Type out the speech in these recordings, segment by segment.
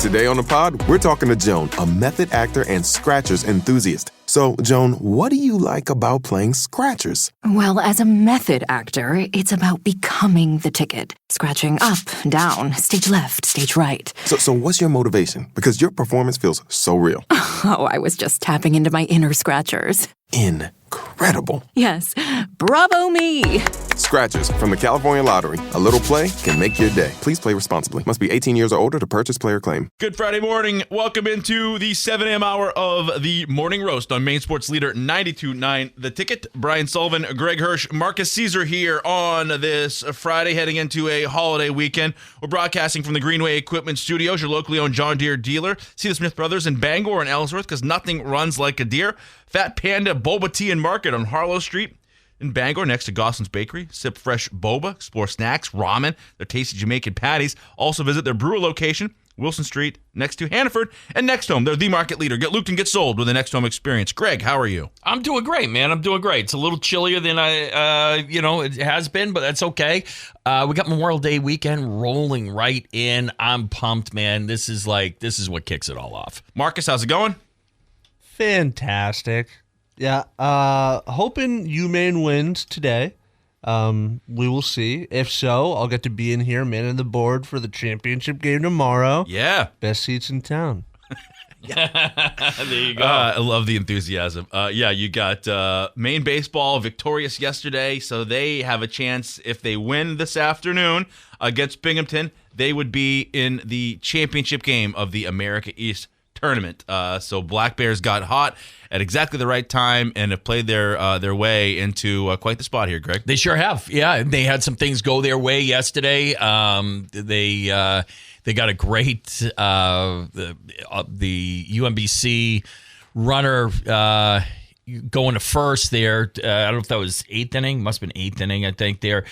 Today on the pod, we're talking to Joan, a method actor and Scratchers enthusiast. So, Joan, what do you like about playing Scratchers? Well, as a method actor, it's about becoming the ticket. Scratching up, down, stage left, stage right. So what's your motivation? Because your performance feels so real. Oh, I was just tapping into my inner Scratchers. Incredible. Yes. Bravo me. Scratchers from the California Lottery. A little play can make your day. Please play responsibly. Must be 18 years or older to purchase player claim. Good Friday morning. Welcome into the 7 a.m. hour of the Morning Roast on Maine Sports Leader 92.9 The Ticket. Brian Sullivan, Greg Hirsch, Marqus Cesar here on this Friday heading into a holiday weekend. We're broadcasting from the Greenway Equipment Studios, your locally owned John Deere dealer. See the Smith Brothers in Bangor and Ellsworth because nothing runs like a deer. Fat Panda Boba Tea and Market on Harlow Street in Bangor next to Goslin's Bakery. Sip fresh boba, explore snacks, ramen, their tasty Jamaican patties. Also visit their brewer location, Wilson Street, next to Hannaford. And Next Home, they're the market leader. Get looped and get sold with the Next Home experience. Greg, how are you? I'm doing great, man. I'm doing great. It's a little chillier than it has been, but that's okay. We got Memorial Day weekend rolling right in. I'm pumped, man. This is what kicks it all off. Marcus, how's it going? Fantastic. Yeah, hoping UMaine wins today. We will see. If so, I'll get to be in here manning the board for the championship game tomorrow. Yeah. Best seats in town. There you go. I love the enthusiasm. You got Maine baseball victorious yesterday, so they have a chance if they win this afternoon against Binghamton. They would be in the championship game of the America East tournament. So Black Bears got hot at exactly the right time and have played their way into quite the spot here, Greg. They sure have. Yeah, they had some things go their way yesterday. They got a great the UMBC runner going to first there. I don't know if that was eighth inning. Must have been eighth inning, I think, there.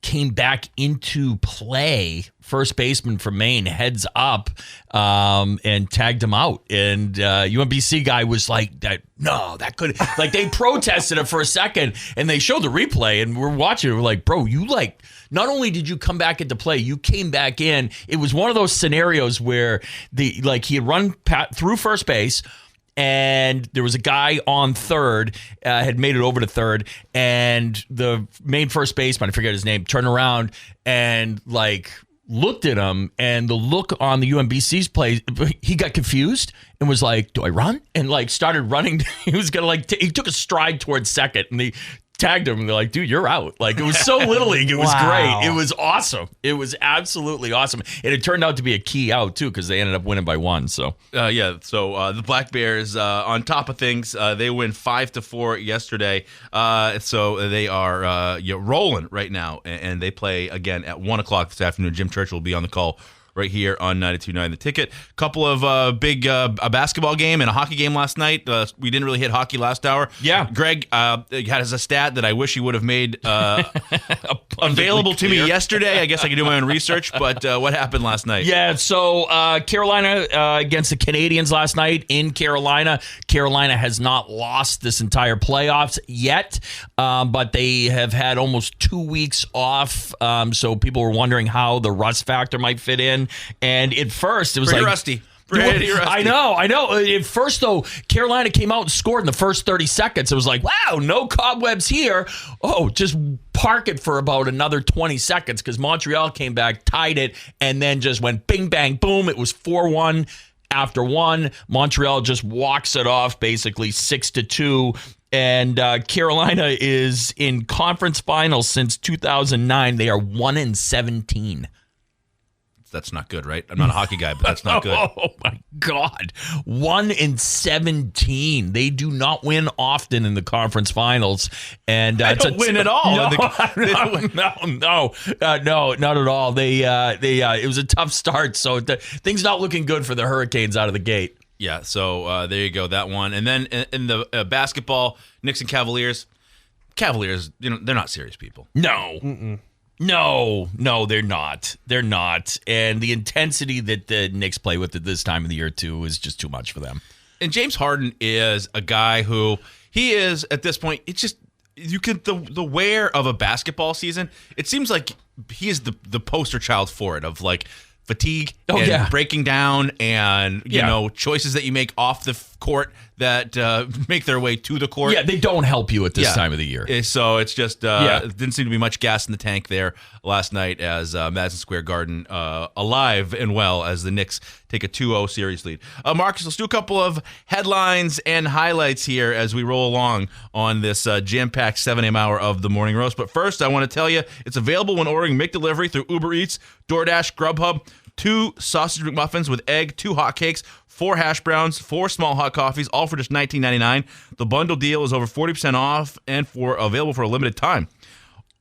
Came back into play. First baseman from Maine heads up and tagged him out. And UMBC guy was like, that could like they protested it for a second and they showed the replay and we're watching it. We're like, bro, not only did you come back into play, you came back in. It was one of those scenarios where he had run through first base. And there was a guy on third, had made it over to third, and the main first baseman, I forget his name, turned around and looked at him, and the look on the UMBC's play, he got confused and was like, "Do I run?" And started running. He was gonna he took a stride towards second, and they tagged him and they're like, dude, you're out. It was so little league. It was great. It was awesome. It was absolutely awesome. And it turned out to be a key out too, because they ended up winning by one. So the Black Bears on top of things, they win 5-4 yesterday. So they are rolling right now, and they play again at 1:00 this afternoon. Jim Church will be on the call right here on 92.9 The Ticket. Couple of big a basketball game and a hockey game last night. We didn't really hit hockey last hour. Yeah. Greg has a stat that I wish he would have made available to me yesterday. I guess I could do my own research, but what happened last night? Yeah, so Carolina against the Canadians last night in Carolina. Carolina has not lost this entire playoffs yet, but they have had almost 2 weeks off, so people were wondering how the rust factor might fit in. And at first, it was pretty rusty. Pretty rusty. I know. At first, though, Carolina came out and scored in the first 30 seconds. It was like, wow, no cobwebs here. Oh, just park it for about another 20 seconds because Montreal came back, tied it, and then just went bing, bang, boom. It was 4-1 after one. Montreal just walks it off, basically 6-2. And Carolina is in conference finals since 2009. They are 1-17. That's not good, right? I'm not a hockey guy, but that's not good. Oh, my God. 1-17. They do not win often in the conference finals. And they don't win at all. No, not at all. It was a tough start, so things not looking good for the Hurricanes out of the gate. Yeah, so there you go, that one. And then in the basketball, Knicks and Cavaliers. Cavaliers, they're not serious people. No. Mm-mm. No, they're not. They're not. And the intensity that the Knicks play with at this time of the year, too, is just too much for them. And James Harden is a guy who, he is, at this point, it's just, the wear of a basketball season, it seems like he is the poster child for it, of fatigue and breaking down and, you know, choices that you make off the court that make their way to the court. Yeah, they don't help you at this time of the year. So it's just it didn't seem to be much gas in the tank there last night as Madison Square Garden alive and well as the Knicks take a 2-0 series lead. Marcus, let's do a couple of headlines and highlights here as we roll along on this jam-packed 7 a.m. hour of the Morning Roast. But first, I want to tell you, it's available when ordering McDelivery through Uber Eats, DoorDash, Grubhub. 2 sausage McMuffins with egg, 2 hot cakes, 4 hash browns, 4 small hot coffees, all for just $19.99. The bundle deal is over 40% off and available for a limited time.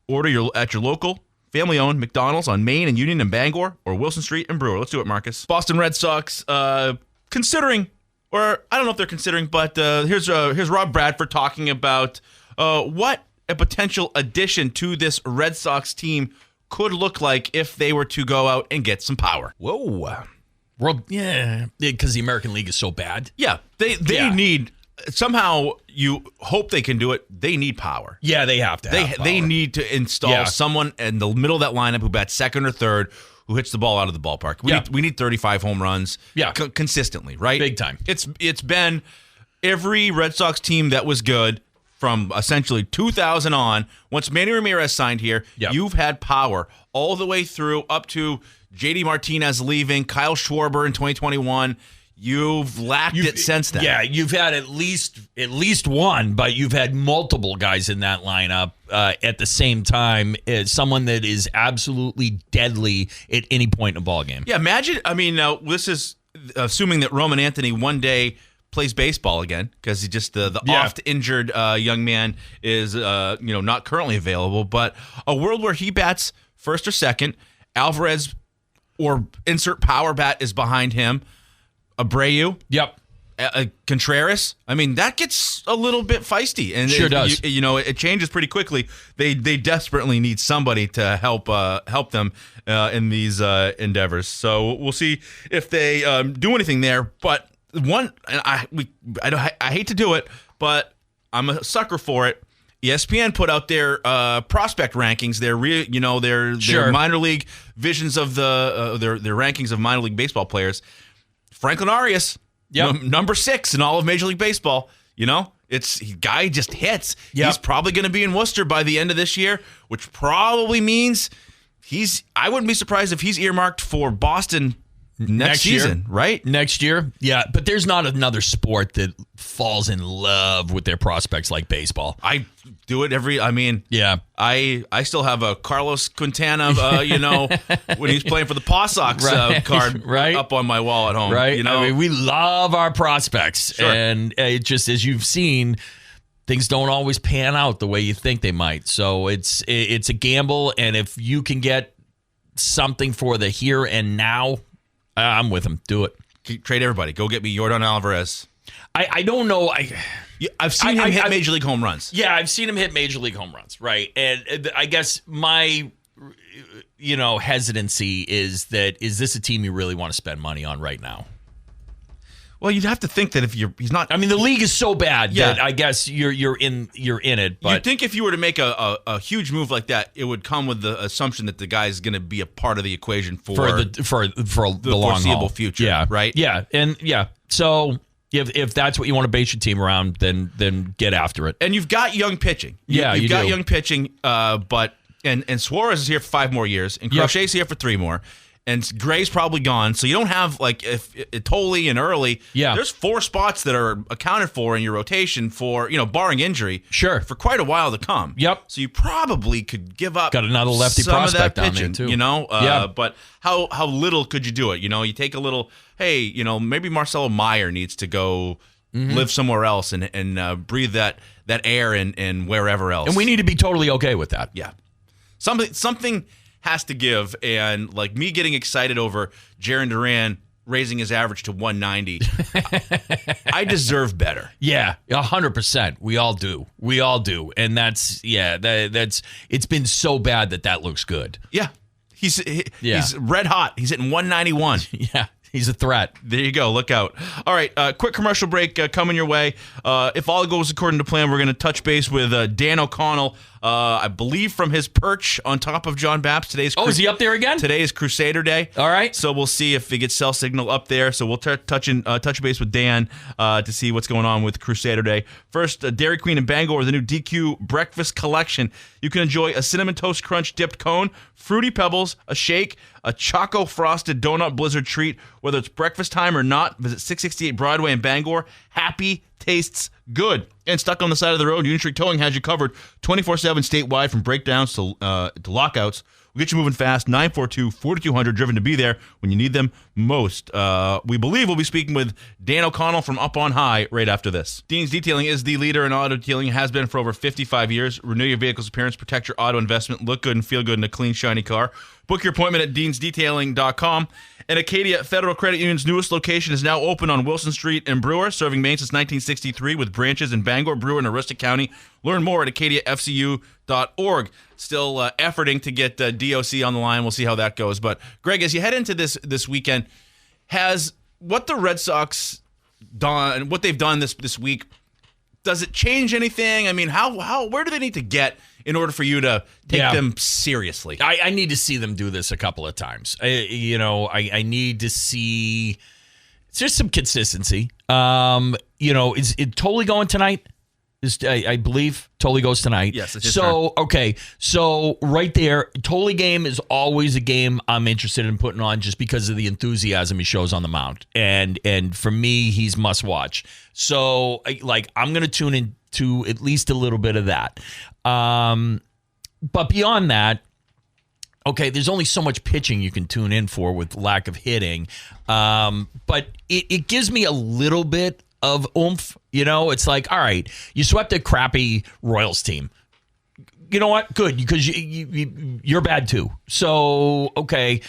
Order at your local family-owned McDonald's on Maine and Union and Bangor or Wilson Street and Brewer. Let's do it, Marcus. Boston Red Sox considering, or I don't know if they're considering, but here's Rob Bradford talking about what a potential addition to this Red Sox team could look like if they were to go out and get some power. Whoa. Well, yeah, because the American League is so bad. Yeah, they need, somehow you hope they can do it. They need power. Yeah, they have to have power. They need to install someone in the middle of that lineup who bats second or third, who hits the ball out of the ballpark. We need 35 home runs consistently, right? Big time. It's been every Red Sox team that was good from essentially 2000 on. Once Manny Ramirez signed here, you've had power all the way through up to JD Martinez leaving, Kyle Schwarber in 2021. You've lacked it since then. Yeah, you've had at least one, but you've had multiple guys in that lineup at the same time. Someone that is absolutely deadly at any point in a ball game. Yeah, imagine. I mean, now this is assuming that Roman Anthony one day plays baseball again, because he just the oft injured young man is not currently available. But a world where he bats first or second, Alvarez or insert power bat is behind him. Abreu. Yep. Contreras. I mean, that gets a little bit feisty, and sure does. It changes pretty quickly. They desperately need somebody to help them in these endeavors. So we'll see if they do anything there. But I hate to do it, but I'm a sucker for it. ESPN put out their prospect rankings, their minor league visions of their rankings of minor league baseball players. Franklin Arias, number 6 in all of Major League Baseball. Guy just hits. Yep. He's probably going to be in Worcester by the end of this year, which probably means I wouldn't be surprised if he's earmarked for Boston next season, right? Next year. Yeah, but there's not another sport that falls in love with their prospects like baseball. I do it I still have a Carlos Quintana, when he's playing for the Paw Sox card up on my wall at home. Right. I mean, we love our prospects. Sure. And it just, as you've seen, things don't always pan out the way you think they might. So it's a gamble. And if you can get something for the here and now, I'm with him. Do it. Trade everybody. Go get me Yordan Alvarez. I don't know. I've seen him hit Major League home runs. Yeah, I've seen him hit Major League home runs, right? And I guess my hesitancy is this a team you really want to spend money on right now? Well, you'd have to think that if he's not. I mean, the league is so bad that I guess you're in it. But you'd think if you were to make a huge move like that, it would come with the assumption that the guy's going to be a part of the equation for the long foreseeable haul. future. Yeah, right. Yeah, So if that's what you want to base your team around, then get after it. And you've got young pitching. You've got young pitching. But Suarez is here for 5 more years, and Crochet's here for 3 more. And Gray's probably gone, so you don't have if Tolle and Early. Yeah, there's 4 spots that are accounted for in your rotation for barring injury. Sure, for quite a while to come. Yep. So you probably could give up. Got another lefty some prospect of that pitching, down there too. But how little could you do it? You take a little. Hey, maybe Marcelo Meyer needs to go live somewhere else and breathe that air and wherever else. And we need to be totally okay with that. Yeah, something has to give, and like me getting excited over Jaren Duran raising his average to 190, I deserve better. Yeah, 100%. We all do, and that's it's been so bad that looks good. Yeah, he's red hot. He's hitting 191. Yeah. He's a threat. There you go. Look out. All right, quick commercial break coming your way. If all goes according to plan, we're going to touch base with Dan O'Connell I believe from his perch on top of John Baps. Is he up there again? Today is Crusader Day. All right. So we'll see if he gets cell signal up there. So we'll touch base with Dan to see what's going on with Crusader Day. First, Dairy Queen in Bangor, the new DQ breakfast collection. You can enjoy a Cinnamon Toast Crunch dipped cone, Fruity Pebbles, a shake, a Choco Frosted Donut Blizzard treat. Whether it's breakfast time or not, visit 668 Broadway in Bangor. Happy tastes good. And stuck on the side of the road, Union Street Towing has you covered 24/7 statewide from breakdowns to lockouts. We'll get you moving fast. 942-4200, driven to be there when you need them most. We believe we'll be speaking with Dan O'Connell from Up on High right after this. Dean's Detailing is the leader in auto detailing, has been for over 55 years. Renew your vehicle's appearance, protect your auto investment, look good and feel good in a clean, shiny car. Book your appointment at deansdetailing.com. And Acadia Federal Credit Union's newest location is now open on Wilson Street in Brewer, serving Maine since 1963 with branches in Bangor, Brewer, and Aroostook County. Learn more at acadiafcu.org. Still efforting to get DOC on the line. We'll see how that goes. But, Greg, as you head into this weekend, has what the Red Sox done, what they've done this week, does it change anything? I mean, where do they need to get in order for you to take them seriously? I need to see them do this a couple of times. I need to see just some consistency. Is it totally going tonight? I believe totally goes tonight. Yes, it's his turn. Okay. So right there, totally game is always a game I'm interested in putting on just because of the enthusiasm he shows on the mound. And for me, he's must watch. So I'm going to tune into at least a little bit of that. But beyond that, okay, there's only so much pitching you can tune in for with lack of hitting. But it gives me a little bit of oomph. It's like, all right, you swept a crappy Royals team. You know what? Good, because you're bad too. So, okay,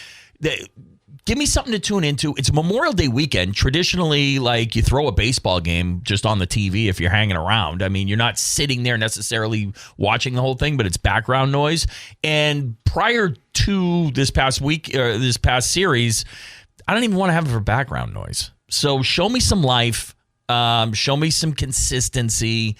give me something to tune into. It's Memorial Day weekend. Traditionally, you throw a baseball game just on the TV if you're hanging around. I mean, you're not sitting there necessarily watching the whole thing, but it's background noise. And prior to this past week, or this past series, I don't even want to have it for background noise. So show me some life. Show me some consistency.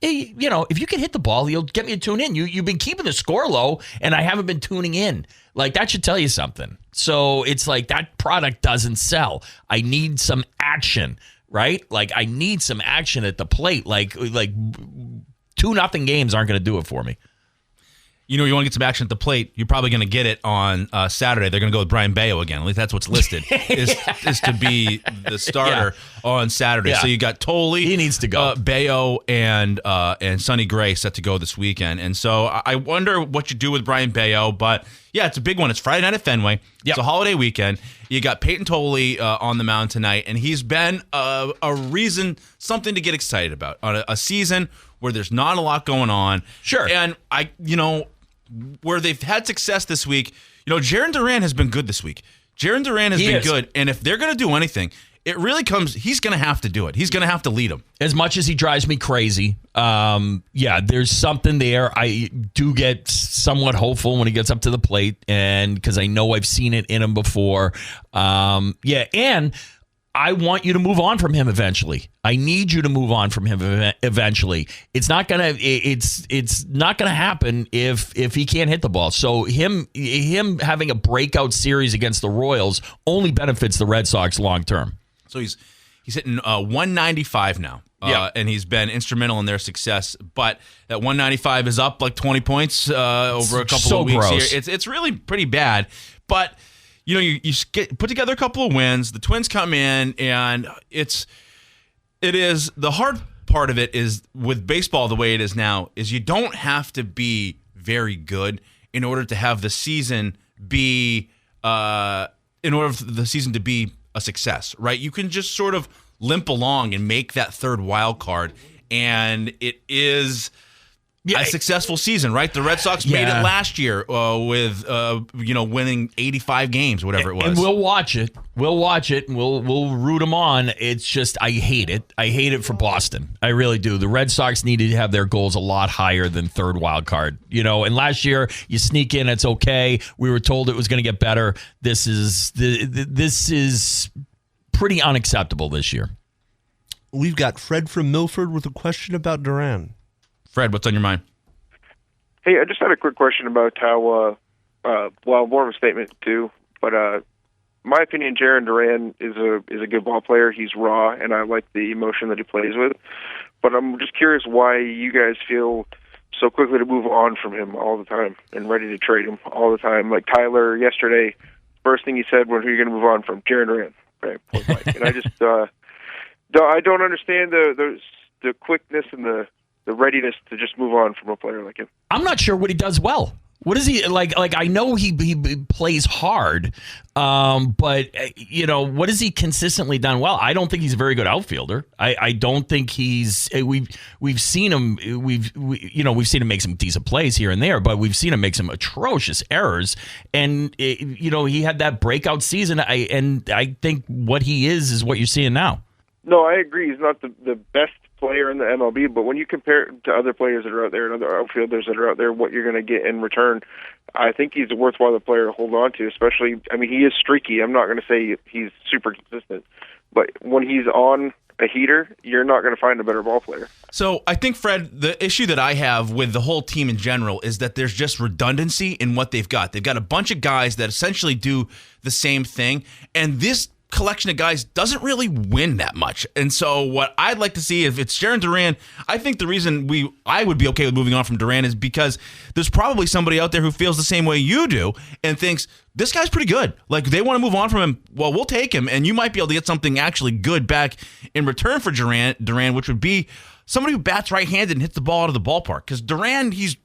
If you can hit the ball, you'll get me to tune in. You've been keeping the score low, and I haven't been tuning in. That should tell you something. So it's like that product doesn't sell. I need some action, right? I need some action at the plate. 2-0 games aren't going to do it for me. You want to get some action at the plate, you're probably going to get it on Saturday. They're going to go with Brian Bayo again. At least that's what's listed, is to be the starter on Saturday. Yeah. So you got Tolley, he needs to go. Bayo, and Sonny Gray set to go this weekend. And so I wonder what you do with Brian Bayo. But, yeah, it's a big one. It's Friday night at Fenway. Yep. It's a holiday weekend. You got Peyton Tolley on the mound tonight, and he's been a reason, something to get excited about on a season where there's not a lot going on. Sure. And where they've had success this week, Jaren Duran has been good this week. Jaren Duran has been good, and if they're going to do anything, it really comes, he's going to have to do it. He's going to have to lead them. As much as he drives me crazy, there's something there. I do get somewhat hopeful when he gets up to the plate, and because I know I've seen it in him before. And I want you to move on from him eventually. I need you to move on from him eventually. It's not gonna happen if he can't hit the ball. So him having a breakout series against the Royals only benefits the Red Sox long term. So he's hitting 195 now. And he's been instrumental in their success. But that 195 is up 20 points over a couple of weeks gross. here. It's really pretty bad. But you put together a couple of wins. The Twins come in, and it is the hard part of it is with baseball the way it is now is you don't have to be very good in order to have the season be in order for the season to be a success, right? You can just sort of limp along and make that third wild card, and it is a successful season, right? The Red Sox made it last year with winning 85 games, whatever it was. And we'll watch it. And we'll root them on. It's just I hate it. I hate it for Boston. I really do. The Red Sox needed to have their goals a lot higher than third wild card. And last year you sneak in, it's okay. We were told it was going to get better. This is pretty unacceptable this year. We've got Fred from Milford with a question about Duran. Fred, what's on your mind? Hey, I just had a quick question about how, more of a statement too, but my opinion, Jaren Duran is a good ball player. He's raw, and I like the emotion that he plays with. But I'm just curious why you guys feel so quickly to move on from him all the time and ready to trade him all the time. Like Tyler yesterday, first thing he said, "When are you going to move on from Jaren Duran?" Right, point blank. And I just I don't understand the quickness and the readiness to just move on from a player like him. I'm not sure what he does well. What is he like? Like, I know he plays hard, but what has he consistently done well? I don't think he's a very good outfielder. I don't think he's. We've seen him. We've seen him make some decent plays here and there, but we've seen him make some atrocious errors. And he had that breakout season. I think what he is what you're seeing now. No, I agree. He's not the best player in the MLB, but when you compare it to other players that are out there and other outfielders that are out there, what you're going to get in return, I think he's a worthwhile player to hold on to, especially, he is streaky. I'm not going to say he's super consistent, but when he's on a heater, you're not going to find a better ball player. So I think, Fred, the issue that I have with the whole team in general is that there's just redundancy in what they've got. They've got a bunch of guys that essentially do the same thing, and this collection of guys doesn't really win that much. And so what I'd like to see, if it's Jaren Duran, I think the reason I would be okay with moving on from Duran is because there's probably somebody out there who feels the same way you do and thinks, this guy's pretty good. Like, they want to move on from him. Well, we'll take him, and you might be able to get something actually good back in return for Duran, which would be somebody who bats right-handed and hits the ball out of the ballpark. Because Duran, he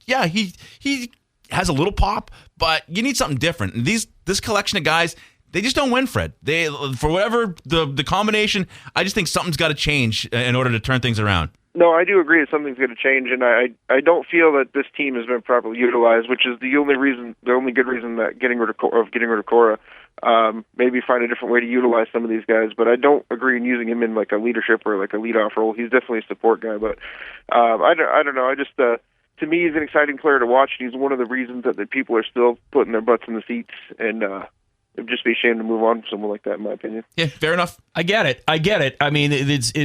has a little pop, but you need something different. And this collection of guys, they just don't win, Fred. They, for whatever the combination, I just think something's got to change in order to turn things around. No, I do agree that something's going to change, and I don't feel that this team has been properly utilized, which is the only good reason that getting rid of Cora. Maybe find a different way to utilize some of these guys, but I don't agree in using him in like a leadership or like a leadoff role. He's definitely a support guy, but I don't know. I just to me, he's an exciting player to watch. He's one of the reasons that the people are still putting their butts in the seats, and it'd just be a shame to move on from someone like that, in my opinion. Yeah, fair enough. I get it. I mean,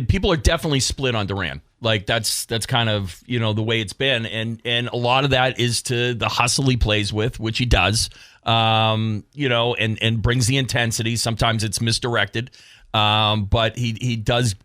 people are definitely split on Duran. Like, that's kind of, the way it's been. And a lot of that is to the hustle he plays with, which he does, and brings the intensity. Sometimes it's misdirected. But he does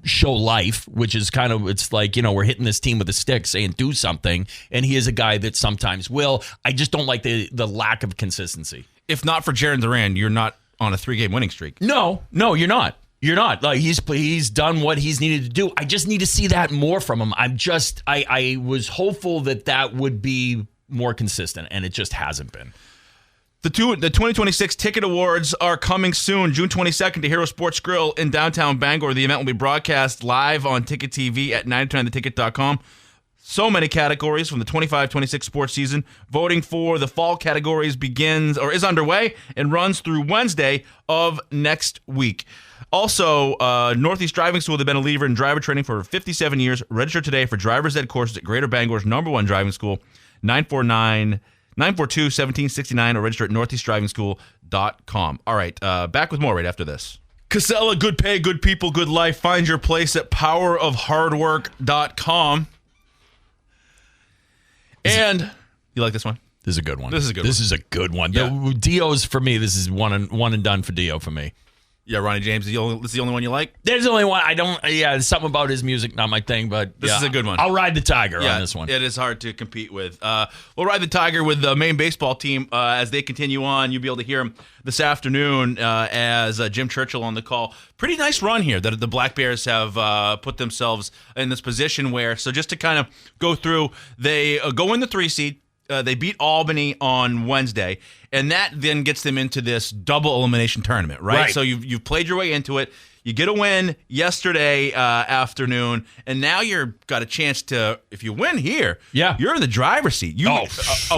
show life, which is kind of, it's like, we're hitting this team with a stick saying do something. And he is a guy that sometimes will. I just don't like the lack of consistency. If not for Jaren Duran, you're not on a 3-game winning streak. No, you're not. You're not. Like, he's done what he's needed to do. I just need to see that more from him. I was hopeful that would be more consistent, and it just hasn't been. The 2026 Ticket Awards are coming soon, June 22nd to Hero Sports Grill in downtown Bangor. The event will be broadcast live on Ticket TV at 929theticket.com. So many categories from the 25-26 sports season. Voting for the fall categories is underway and runs through Wednesday of next week. Also, Northeast Driving School, they've been a leader in driver training for 57 years. Register today for driver's ed courses at Greater Bangor's #1 driving school, 942-1769, or register at northeastdrivingschool.com. All right, back with more right after this. Casella, good pay, good people, good life. Find your place at powerofhardwork.com. And you like this one? This is a good one. This is a good one. Yeah. Dio's, for me, this is one and done for Dio for me. Yeah, Ronnie James, this is the only one you like? There's the only one. I don't, there's something about his music, not my thing, but this is a good one. I'll ride the Tiger on this one. It is hard to compete with. We'll ride the Tiger with the Maine baseball team as they continue on. You'll be able to hear them this afternoon as Jim Churchill on the call. Pretty nice run here that the Black Bears have put themselves in this position where, so just to kind of go through, they go in the 3 seed. They beat Albany on Wednesday, and that then gets them into this double elimination tournament, right? So you've played your way into it. You get a win yesterday afternoon, and now you've got a chance to, if you win here, you're in the driver's seat. A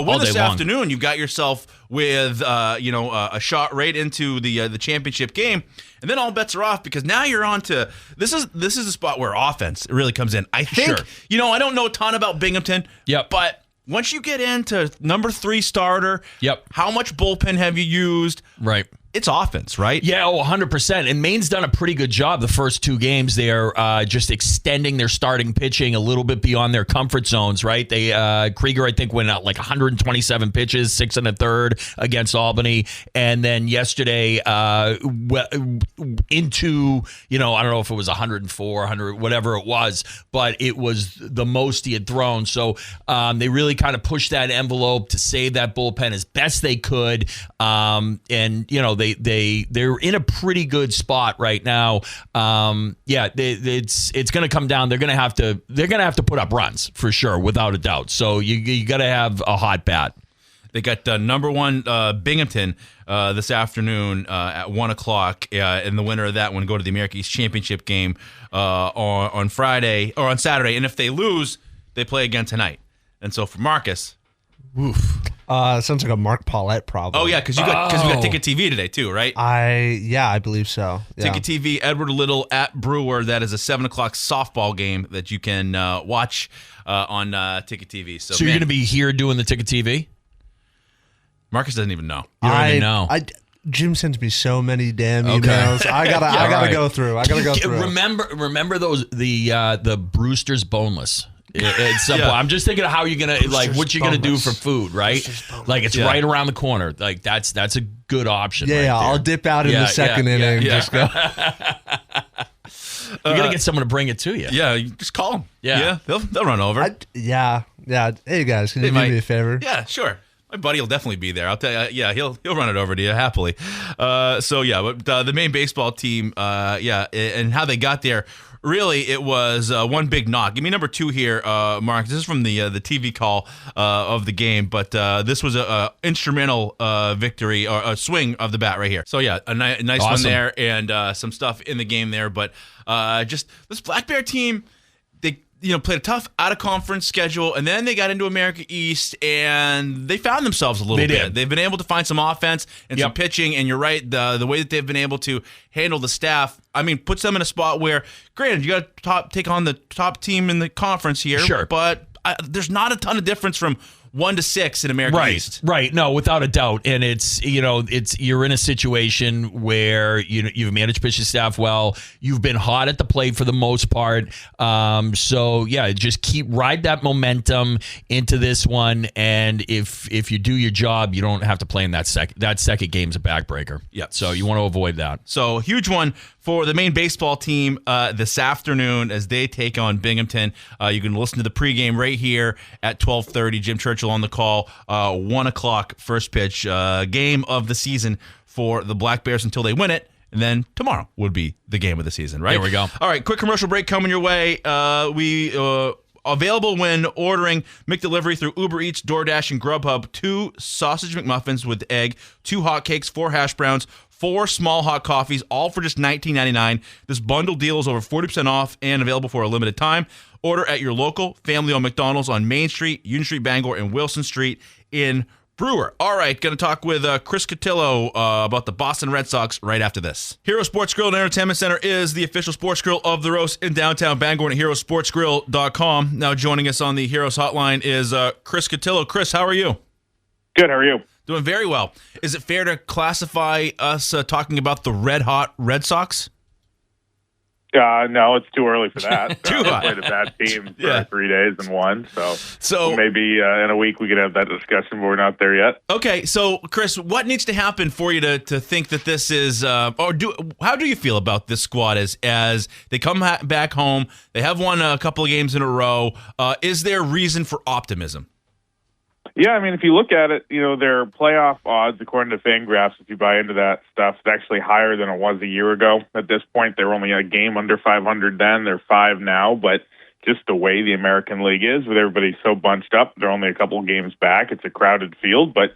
win this afternoon, you've got yourself with a shot right into the championship game, and then all bets are off because now you're on to this is the spot where offense really comes in. I think I don't know a ton about Binghamton, but once you get into number 3 starter, how much bullpen have you used? Right. it's offense, right? Yeah, 100%. And Maine's done a pretty good job the first two games. They're just extending their starting pitching a little bit beyond their comfort zones, right? They Krieger, I think, went out like 127 pitches, 6 1/3 against Albany. And then yesterday into, I don't know if it was 104, 100, whatever it was, but it was the most he had thrown. So they really kind of pushed that envelope to save that bullpen as best they could. And, they're in a pretty good spot right now. It's going to come down. They're going to have to put up runs for sure, without a doubt. So you got to have a hot bat. They got number one Binghamton this afternoon at 1:00, and the winner of that one go to the America East Championship game on Friday or on Saturday. And if they lose, they play again tonight. And so for Marcus, oof. Sounds like a Mark Paulette problem. Oh yeah, because you got Ticket TV today too, right? I believe so. Yeah. Ticket TV, Edward Little at Brewer. That is a 7:00 softball game that you can watch on Ticket TV. So you're going to be here doing the Ticket TV? Marcus doesn't even know. You don't even know. Jim sends me so many damn emails. I gotta go through. Remember those the Brewster's Boneless. It's simple. I'm just thinking of how you're gonna what you're gonna do for food, right? Like it's right around the corner. Like that's a good option. Yeah, right there. I'll dip out in the second inning. Yeah. Just go. You're gonna get someone to bring it to you. Yeah, you just call them. Yeah, they'll run over. Yeah. Hey guys, can you do me a favor? Yeah, sure. My buddy will definitely be there. I'll tell you. He'll run it over to you happily. But the Maine baseball team, and how they got there. Really, it was one big knock. Give me number 2 here, Mark. This is from the TV call of the game, but this was a instrumental victory or a swing of the bat right here. So yeah, a nice awesome one there, and some stuff in the game there. But just this Black Bear team. Played a tough out-of-conference schedule, and then they got into America East, and they found themselves a little bit. They've been able to find some offense and some pitching, and you're right, the way that they've been able to handle the staff, puts them in a spot where, granted, you got to take on the top team in the conference here, sure, but there's not a ton of difference from 1 to 6 in America East. Right. No, without a doubt. And it's you're in a situation where you've managed pitching staff well. You've been hot at the plate for the most part. So yeah, just ride that momentum into this one. And if you do your job, you don't have to play in that second. That second game's a backbreaker. Yeah. So you want to avoid that. So huge one for the Maine baseball team this afternoon as they take on Binghamton. You can listen to the pregame right here at 12:30. Jim Churchill on the call. 1:00 first pitch game of the season for the Black Bears until they win it. And then tomorrow would be the game of the season, right? There we go. All right, quick commercial break coming your way. Available when ordering McDelivery through Uber Eats, DoorDash, and Grubhub. 2 sausage McMuffins with egg, 2 hotcakes, 4 hash browns, 4 small hot coffees, all for just $19.99. This bundle deal is over 40% off and available for a limited time. Order at your local family-owned McDonald's on Main Street, Union Street, Bangor, and Wilson Street in Brewer. All right, going to talk with Krusz Cotillo about the Boston Red Sox right after this. Hero Sports Grill and Entertainment Center is the official sports grill of the Roast in downtown Bangor and at herosportsgrill.com. Now joining us on the Heroes Hotline is Krusz Cotillo. Chris, how are you? Good, how are you? Doing very well. Is it fair to classify us talking about the red-hot Red Sox? No, it's too early for that. Too hot. Played a bad team for 3 days and won. So maybe in a week we could have that discussion, but we're not there yet. Okay, so Chris, what needs to happen for you to think that this is, how do you feel about this squad as they come back home? They have won a couple of games in a row. Is there reason for optimism? Yeah, if you look at it, their playoff odds, according to Fangraphs, if you buy into that stuff, it's actually higher than it was a year ago. At this point, they were only a game under 500 then. They're 5 now, but just the way the American League is, with everybody so bunched up, they're only a couple of games back. It's a crowded field, but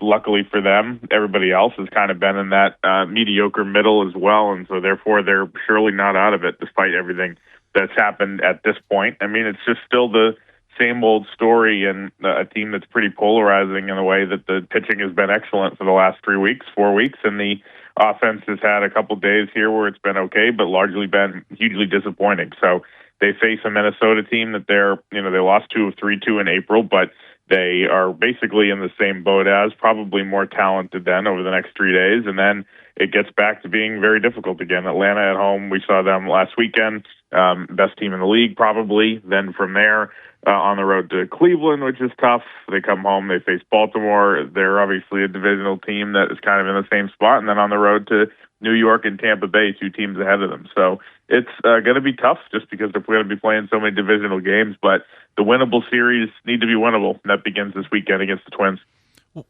luckily for them, everybody else has kind of been in that mediocre middle as well, and so therefore they're surely not out of it, despite everything that's happened at this point. It's just still the same old story, and a team that's pretty polarizing in a way that the pitching has been excellent for the last 4 weeks, and the offense has had a couple days here where it's been okay, but largely been hugely disappointing. So they face a Minnesota team that they lost 2 of 3 to in April, but they are basically in the same boat as, probably more talented then over the next 3 days. And then it gets back to being very difficult again. Atlanta at home, we saw them last weekend, best team in the league probably. Then from there, on the road to Cleveland, which is tough. They come home, they face Baltimore. They're obviously a divisional team that is kind of in the same spot. And then on the road to New York and Tampa Bay, 2 teams ahead of them. So it's going to be tough just because they're going to be playing so many divisional games. But the winnable series need to be winnable. And that begins this weekend against the Twins.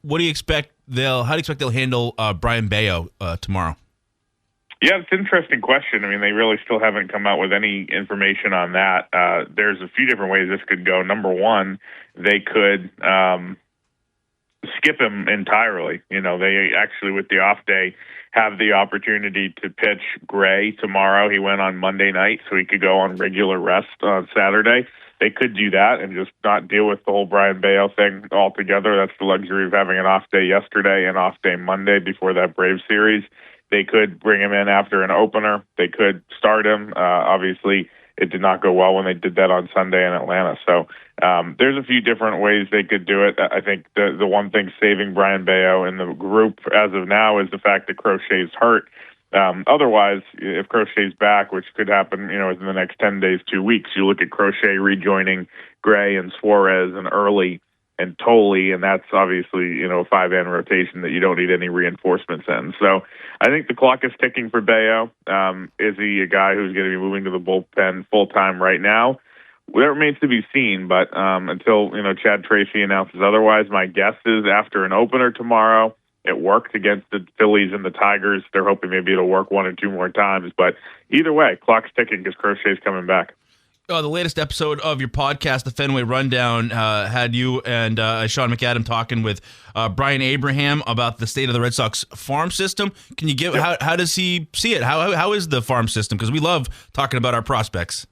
What do you expect how do you expect they'll handle Brian Bayo tomorrow? Yeah, it's an interesting question. I mean, they really still haven't come out with any information on that. There's a few different ways this could go. Number one, they could skip him entirely. They actually, with the off day, have the opportunity to pitch Gray tomorrow. He went on Monday night, so he could go on regular rest on Saturday. They could do that and just not deal with the whole Brian Bayo thing altogether. That's the luxury of having an off day yesterday and off day Monday before that Braves series. They could bring him in after an opener. They could start him. Obviously, it did not go well when they did that on Sunday in Atlanta. So there's a few different ways they could do it. I think the one thing saving Brian Bayo in the group as of now is the fact that Crochet's hurt. Otherwise, if Crochet's back, which could happen, within the next 10 days, 2 weeks, you look at Crochet rejoining Gray and Suarez and Early and Tolley, and that's obviously, a 5-man rotation that you don't need any reinforcements in. So I think the clock is ticking for Bayo. Is he a guy who's going to be moving to the bullpen full-time right now? Well, that remains to be seen, but until, Chad Tracy announces otherwise, my guess is after an opener tomorrow, it worked against the Phillies and the Tigers. They're hoping maybe it'll work 1 or 2 more times, but either way, clock's ticking because Crochet's coming back. The latest episode of your podcast, The Fenway Rundown, had you and Sean McAdam talking with Brian Abraham about the state of the Red Sox farm system. Can you give how does he see it? How is the farm system? Because we love talking about our prospects.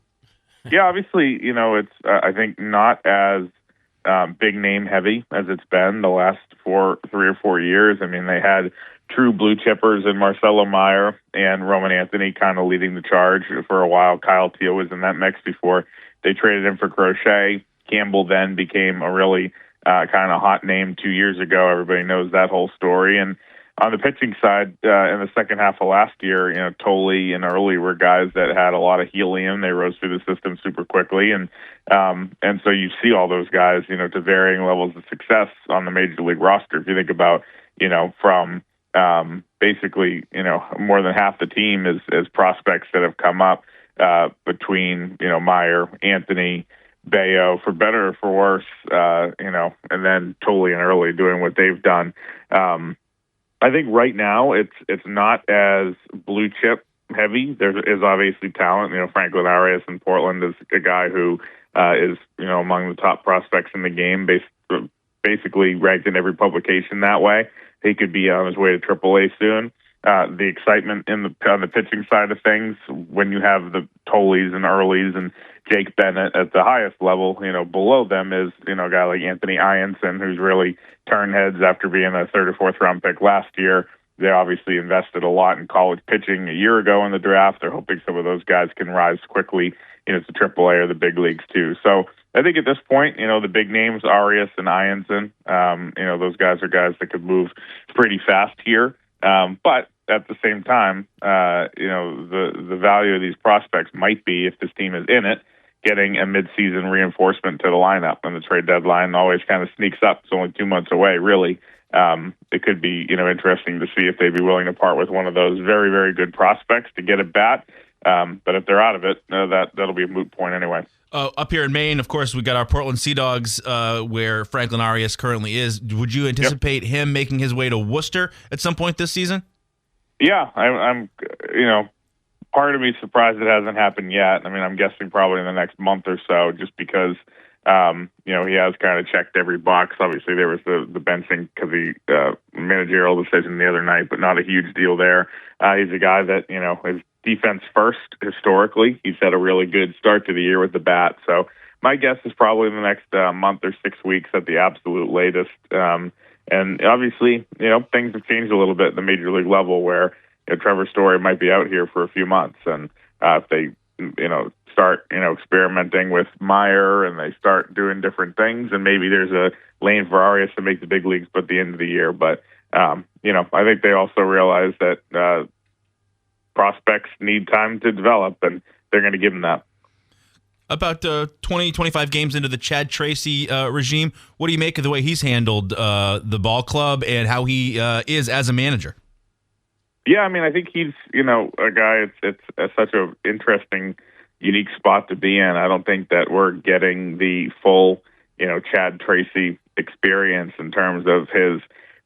Yeah, obviously, it's I think not as big name heavy as it's been the last 3 or 4 years. I mean, they had true blue chippers in Marcelo Meyer and Roman Anthony kind of leading the charge for a while. Kyle Teel was in that mix before they traded him for Crochet. Campbell then became a really kind of hot name 2 years ago. Everybody knows that whole story. And on the pitching side, in the second half of last year, Tolley and Early were guys that had a lot of helium. They rose through the system super quickly. And so you see all those guys, to varying levels of success on the major league roster. If you think about, from basically, more than half the team is prospects that have come up between, Meyer, Anthony, Bayo, for better or for worse, and then Tolley and Early doing what they've done. I think right now it's not as blue chip heavy. There is obviously talent. Franklin Arias in Portland is a guy who is among the top prospects in the game, basically ranked in every publication that way. He could be on his way to AAA soon. The excitement on the pitching side of things, when you have the Tolleys and Earlys and Jake Bennett at the highest level, below them is, a guy like Anthony Ianson, who's really turned heads after being a 3rd or 4th round pick last year. They obviously invested a lot in college pitching a year ago in the draft. They're hoping some of those guys can rise quickly, to AAA or the big leagues too. So I think at this point, the big names, Arias and Ianson, those guys are guys that could move pretty fast here. But at the same time, the value of these prospects might be, if this team is in it, getting a midseason reinforcement to the lineup. And the trade deadline always kind of sneaks up. It's only 2 months away, really. It could be, interesting to see if they'd be willing to part with one of those very, very good prospects to get a bat. But if they're out of it, that'll be a moot point anyway. Up here in Maine, of course, we got our Portland Sea Dogs, where Franklin Arias currently is. Would you anticipate him making his way to Worcester at some point this season? Yeah, I'm part of me surprised it hasn't happened yet. I mean, I'm guessing probably in the next month or so, just because, he has kind of checked every box. Obviously, there was the benching because the managerial decision the other night, but not a huge deal there. He's a guy that, is defense first historically. He's had a really good start to the year with the bat. So my guess is probably in the next month or 6 weeks at the absolute latest. And obviously, things have changed a little bit at the major league level where Trevor Story might be out here for a few months. And if they, start, experimenting with Meyer and they start doing different things, and maybe there's a lane for Arias to make the big leagues by the end of the year. But, I think they also realize that prospects need time to develop, and they're going to give them that. About 20, 25 games into the Chad Tracy regime, what do you make of the way he's handled the ball club and how he is as a manager? Yeah, I think he's, a guy, it's such an interesting, unique spot to be in. I don't think that we're getting the full, Chad Tracy experience in terms of his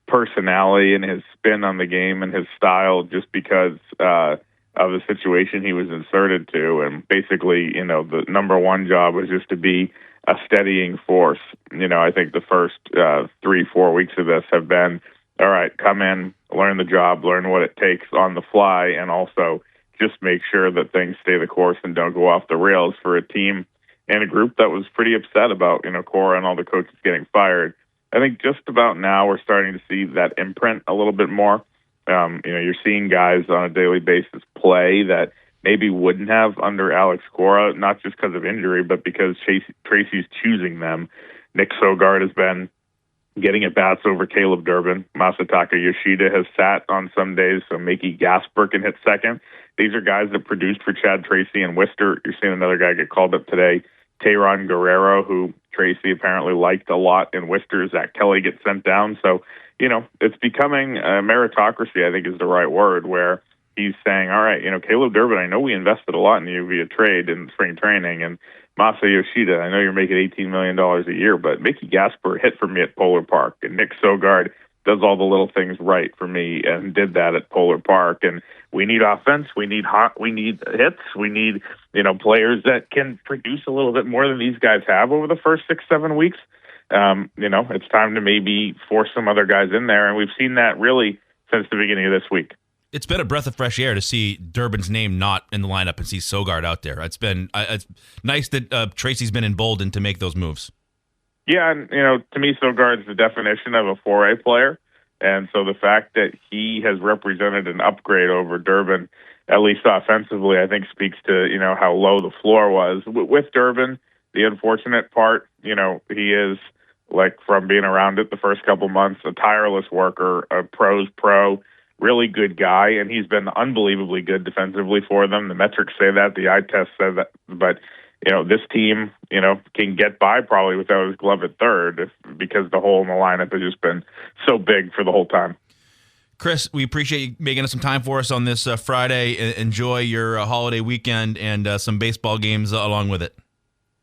personality and his spin on the game and his style, just because of the situation he was inserted to. And basically, the number one job was just to be a steadying force. I think the first 3-4 weeks of this have been, all right, come in, learn the job, learn what it takes on the fly, and also just make sure that things stay the course and don't go off the rails for a team and a group that was pretty upset about, Cora and all the coaches getting fired. I think just about now we're starting to see that imprint a little bit more. You're seeing guys on a daily basis play that maybe wouldn't have under Alex Cora, not just because of injury, but because Tracy's choosing them. Nick Sogard has been getting at bats over Caleb Durbin. Masataka Yoshida has sat on some days, so Mickey Gasper can hit second. These are guys that produced for Chad Tracy and Worcester. You're seeing another guy get called up today, Tehran Guerrero, who Tracy apparently liked a lot in Worcester. Zach Kelly gets sent down. So, it's becoming a meritocracy, I think is the right word, where he's saying, all right, Caleb Durbin, I know we invested a lot in you via trade in spring training, and Masa Yoshida, I know you're making $18 million a year, but Mickey Gasper hit for me at Polar Park, and Nick Sogard does all the little things right for me and did that at Polar Park. And we need offense, we need hits, we need, players that can produce a little bit more than these guys have over the first 6-7 weeks. It's time to maybe force some other guys in there, and we've seen that really since the beginning of this week. It's been a breath of fresh air to see Durbin's name not in the lineup and see Sogard out there. It's been it's nice that Tracy's been emboldened to make those moves. Yeah, and to me, Sogard's the definition of a 4A player, and so the fact that he has represented an upgrade over Durbin, at least offensively, I think speaks to how low the floor was. With Durbin, the unfortunate part, he is, like, from being around it the first couple months, a tireless worker, a pro's pro, really good guy, and he's been unbelievably good defensively for them. The metrics say that, the eye test said that, but this team, can get by probably without his glove at third because the hole in the lineup has just been so big for the whole time. Chris, we appreciate you making some time for us on this Friday. Enjoy your holiday weekend and some baseball games along with it.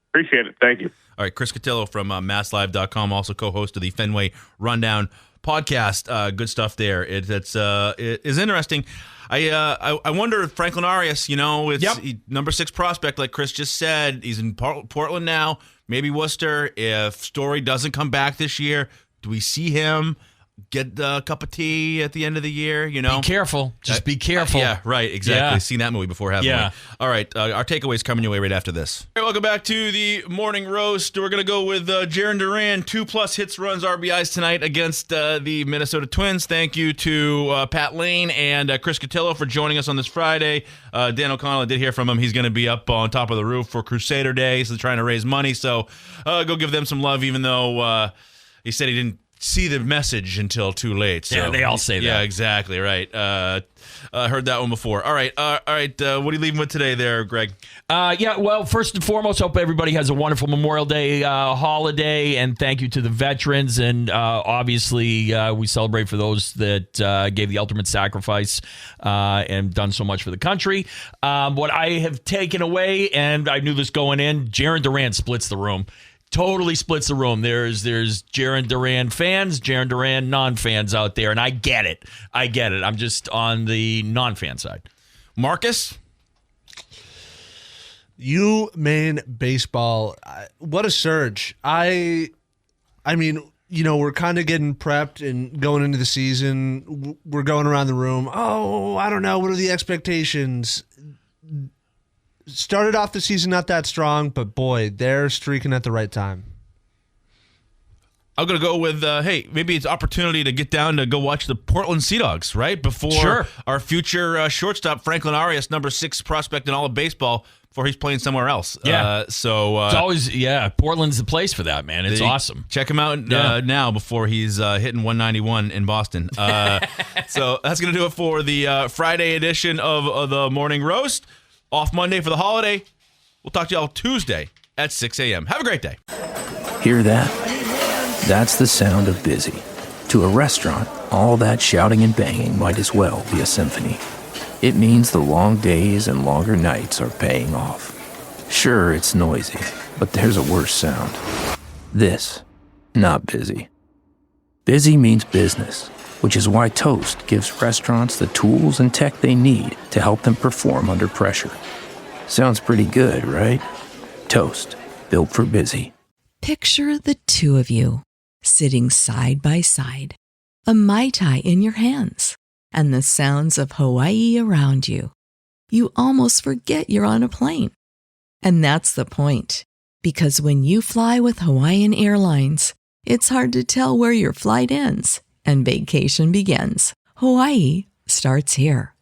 Appreciate it. Thank you. All right, Chris Cotillo from MassLive.com, also co-host of the Fenway Rundown podcast. Good stuff there. It is interesting. I wonder if Franklin Arias, number 6 prospect, like Chris just said, he's in Portland now, maybe Worcester. If Story doesn't come back this year, do we see him get a cup of tea at the end of the year? Be careful. Just be careful. Yeah, right. Exactly. Yeah. Seen that movie before, haven't we? All right. Our takeaways coming your way right after this. All right, welcome back to the Morning Roast. We're going to go with Jaren Duran, 2+ hits, runs, RBIs tonight against the Minnesota Twins. Thank you to Pat Lane and Chris Cotillo for joining us on this Friday. Dan O'Connell, I did hear from him. He's going to be up on top of the roof for Crusader Day, so trying to raise money. So go give them some love, even though he said he didn't see the message until too late. So, yeah, they all say that. Yeah, exactly, right. Heard that one before. All right. What are you leaving with today there, Greg? Well, first and foremost, hope everybody has a wonderful Memorial Day holiday, and thank you to the veterans. And obviously, we celebrate for those that gave the ultimate sacrifice and done so much for the country. What I have taken away, and I knew this going in, Jaren Duran splits the room. Totally splits the room. There's Jaren Duran fans, Jaren Duran non-fans out there, and I get it. I'm just on the non-fan side. Marcus? UMaine baseball, what a surge. I mean, we're kind of getting prepped and going into the season. We're going around the room. Oh, I don't know. What are the expectations? Started off the season not that strong, but boy, they're streaking at the right time. I'm going to go with, maybe it's opportunity to get down to go watch the Portland Sea Dogs, right? Before our future shortstop, Franklin Arias, number 6 prospect in all of baseball, before he's playing somewhere else. Yeah. It's always, Portland's the place for that, man. It's awesome. Check him out now before he's hitting 191 in Boston. So that's going to do it for the Friday edition of the Morning Roast. Off Monday for the holiday. We'll talk to y'all Tuesday at 6 a.m. Have a great day. Hear that? That's the sound of busy. To a restaurant, all that shouting and banging might as well be a symphony. It means the long days and longer nights are paying off. Sure, it's noisy, but there's a worse sound. This, not busy. Busy means business, which is why Toast gives restaurants the tools and tech they need to help them perform under pressure. Sounds pretty good, right? Toast, built for busy. Picture the two of you sitting side by side, a Mai Tai in your hands, and the sounds of Hawaii around you. You almost forget you're on a plane. And that's the point, because when you fly with Hawaiian Airlines, it's hard to tell where your flight ends and vacation begins. Hawaii starts here.